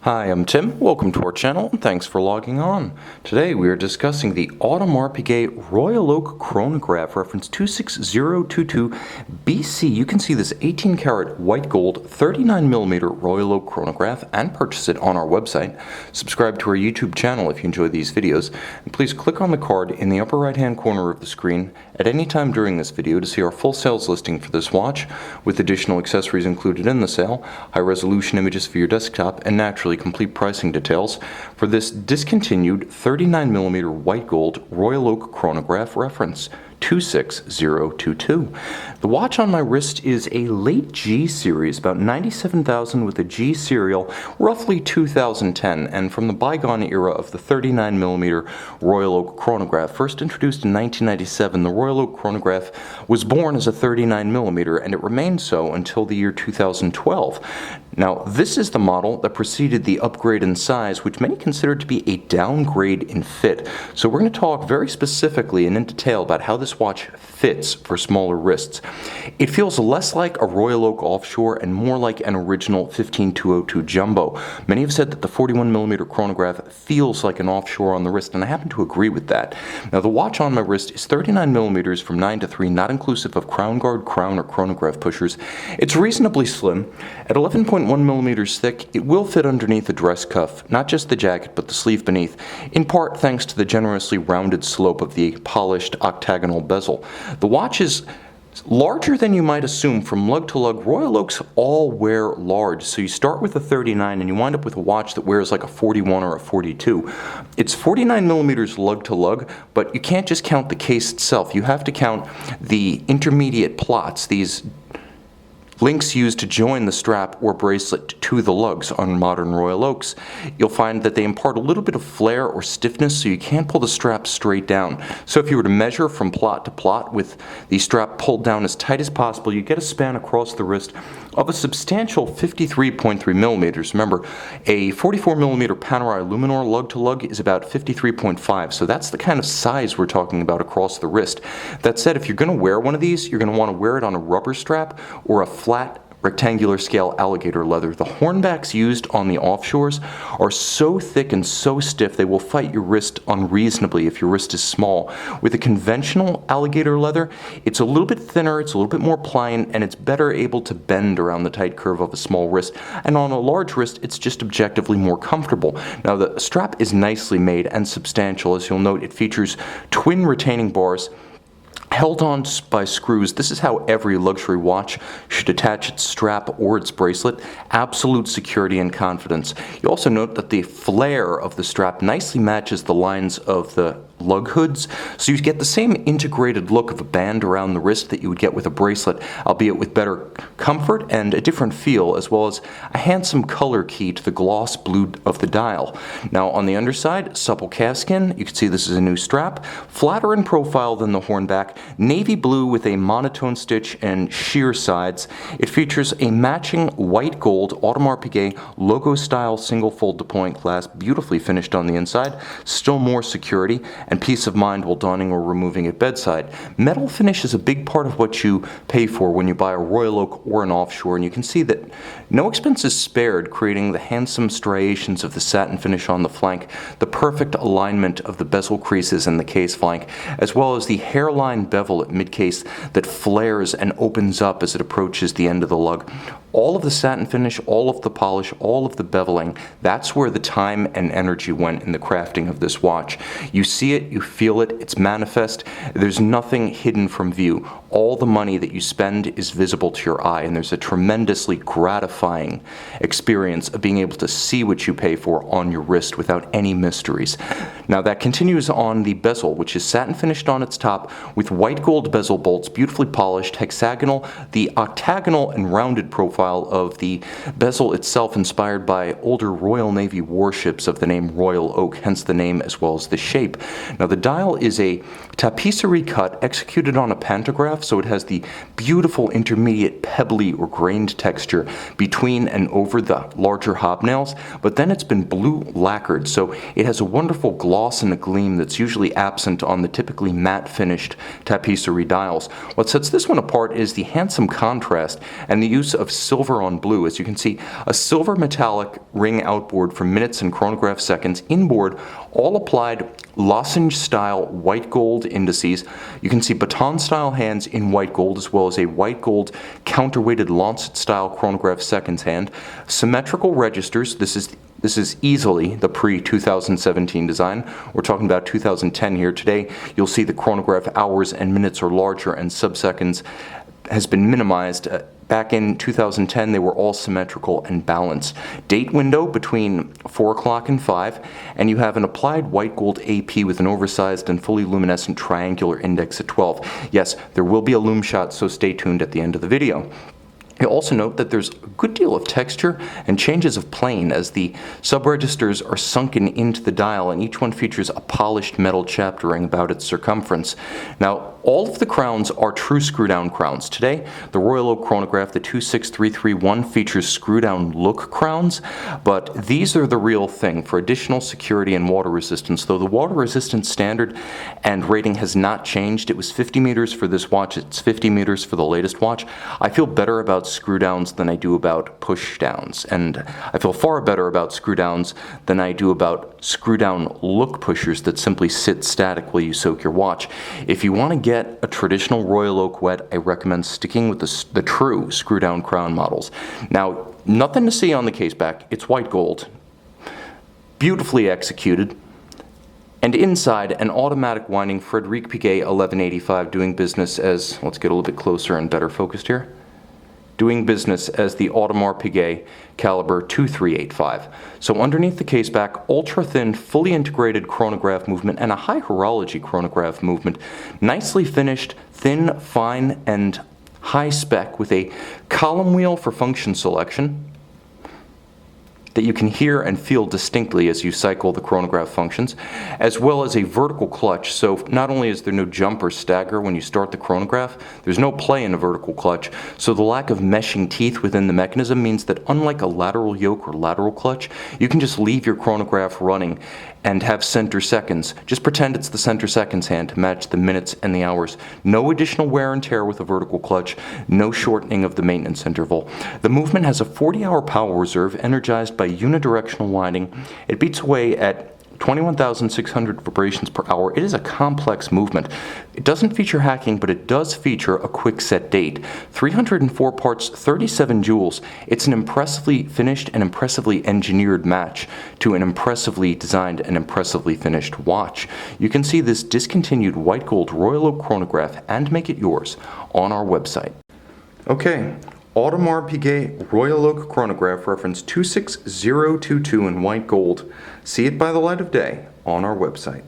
Hi, I'm Tim. Welcome to our channel and thanks for logging on. Today we are discussing the Audemars Piguet Royal Oak Chronograph reference 26022BC. You can see this 18 karat white gold 39mm Royal Oak chronograph and purchase it on our website. Subscribe to our YouTube channel if you enjoy these videos. And please click on the card in the upper right hand corner of the screen at any time during this video to see our full sales listing for this watch with additional accessories included in the sale, high resolution images for your desktop, and naturally complete pricing details for this discontinued 39mm white gold Royal Oak chronograph reference 26022. The watch on my wrist is a late G series, about 97,000 with a G serial, roughly 2010, and from the bygone era of the 39mm Royal Oak chronograph. First introduced in 1997, the Royal Oak chronograph was born as a 39mm, and it remained so until the year 2012. Now, this is the model that preceded the upgrade in size, which many consider to be a downgrade in fit. So we're going to talk very specifically and in detail about how this watch fits for smaller wrists. It feels less like a Royal Oak offshore and more like an original 15202 jumbo. Many have said that the 41mm chronograph feels like an offshore on the wrist, and I happen to agree with that. Now, the watch on my wrist is 39mm from 9 to 3, not inclusive of crown guard, crown, or chronograph pushers. It's reasonably slim. At 11.1mm thick, it will fit underneath the dress cuff, not just the jacket, but the sleeve beneath, in part thanks to the generously rounded slope of the polished octagonal bezel. The watch is larger than you might assume. From lug to lug, Royal Oaks all wear large, so you start with a 39 and you wind up with a watch that wears like a 41 or a 42. It's 49mm lug to lug, but you can't just count the case itself. You have to count the intermediate plots, these links used to join the strap or bracelet to the lugs on modern Royal Oaks. You'll find that they impart a little bit of flare or stiffness, so you can't pull the strap straight down. So if you were to measure from plot to plot with the strap pulled down as tight as possible, you get a span across the wrist of a substantial 53.3mm. Remember, a 44mm Panerai Luminor lug to lug is about 53.5, so that's the kind of size we're talking about across the wrist. That said, if you're going to wear one of these, you're going to want to wear it on a rubber strap or a flat rectangular scale alligator leather. The hornbacks used on the offshores are so thick and so stiff they will fight your wrist unreasonably if your wrist is small. With a conventional alligator leather, it's a little bit thinner, it's a little bit more pliant, and it's better able to bend around the tight curve of a small wrist. And on a large wrist, it's just objectively more comfortable. Now, the strap is nicely made and substantial. As you'll note, it features twin retaining bars held on by screws. This is how every luxury watch should attach its strap or its bracelet. Absolute security and confidence. You also note that the flare of the strap nicely matches the lines of the lug hoods, so you get the same integrated look of a band around the wrist that you would get with a bracelet, albeit with better comfort and a different feel, as well as a handsome color key to the gloss blue of the dial. Now, on the underside, supple calfskin. You can see this is a new strap, flatter in profile than the hornback, navy blue with a monotone stitch and sheer sides. It features a matching white gold Audemars Piguet logo style single fold deployant clasp, beautifully finished on the inside, still more security and peace of mind while donning or removing at bedside. Metal finish is a big part of what you pay for when you buy a Royal Oak or an offshore, and you can see that no expense is spared, creating the handsome striations of the satin finish on the flank, the perfect alignment of the bezel creases in the case flank, as well as the hairline bevel at mid-case that flares and opens up as it approaches the end of the lug. All of the satin finish, all of the polish, all of the beveling, that's where the time and energy went in the crafting of this watch. You see it, you feel it, it's manifest. There's nothing hidden from view. All the money that you spend is visible to your eye, and there's a tremendously gratifying experience of being able to see what you pay for on your wrist without any mysteries. Now, that continues on the bezel, which is satin finished on its top with white gold bezel bolts, beautifully polished, hexagonal, the octagonal and rounded profile of the bezel itself inspired by older Royal Navy warships of the name Royal Oak, hence the name as well as the shape. Now, the dial is a tapisserie cut executed on a pantograph, chronograph, so it has the beautiful intermediate pebbly or grained texture between and over the larger hobnails, but then it's been blue lacquered, so it has a wonderful gloss and a gleam that's usually absent on the typically matte finished tapisserie dials. What sets this one apart is the handsome contrast and the use of silver on blue. As you can see, a silver metallic ring outboard for minutes and chronograph seconds, inboard, all applied lozenge style white gold indices. You can see baton style hands in white gold, as well as a white gold counterweighted lancet style chronograph seconds hand. Symmetrical registers. This is easily the pre-2017 design. We're talking about 2010 here. Today, you'll see the chronograph hours and minutes are larger and subseconds has been minimized. Back in 2010, they were all symmetrical and balanced. Date window between 4 o'clock and 5, and you have an applied white gold AP with an oversized and fully luminescent triangular index at 12. Yes, there will be a loom shot, so stay tuned at the end of the video. You'll also note that there's a good deal of texture and changes of plane as the sub-registers are sunken into the dial, and each one features a polished metal chapter ring about its circumference. Now, all of the crowns are true screw-down crowns. Today, the Royal Oak chronograph, the 26331, features screw-down look crowns, but these are the real thing for additional security and water resistance. Though the water resistance standard and rating has not changed, it was 50 meters for this watch, it's 50 meters for the latest watch. I feel better about screw-downs than I do about push-downs, and I feel far better about screw-downs than I do about screw-down look pushers that simply sit static while you soak your watch. If you want to get a traditional Royal Oak wet, I recommend sticking with the true screw-down crown models. Now, nothing to see on the case back. It's white gold, beautifully executed, and inside an automatic winding Frederic Piguet 1185, doing business as, let's get a little bit closer and better focused here, doing business as the Audemars Piguet caliber 2385. So underneath the case back, ultra thin, fully integrated chronograph movement and a high horology chronograph movement, nicely finished, thin, fine, and high spec with a column wheel for function selection that you can hear and feel distinctly as you cycle the chronograph functions, as well as a vertical clutch. So not only is there no jump or stagger when you start the chronograph, there's no play in a vertical clutch. So the lack of meshing teeth within the mechanism means that unlike a lateral yoke or lateral clutch, you can just leave your chronograph running and have center seconds. Just pretend it's the center seconds hand to match the minutes and the hours. No additional wear and tear with a vertical clutch, no shortening of the maintenance interval. The movement has a 40-hour power reserve energized by unidirectional winding. It beats away at 21,600 vibrations per hour. It is a complex movement. It doesn't feature hacking, but it does feature a quick set date. 304 parts, 37 joules. It's an impressively finished and impressively engineered match to an impressively designed and impressively finished watch. You can see this discontinued white gold Royal Oak chronograph and make it yours on our website. Okay. Audemars Piguet Royal Oak chronograph, reference 26022 in white gold. See it by the light of day on our website.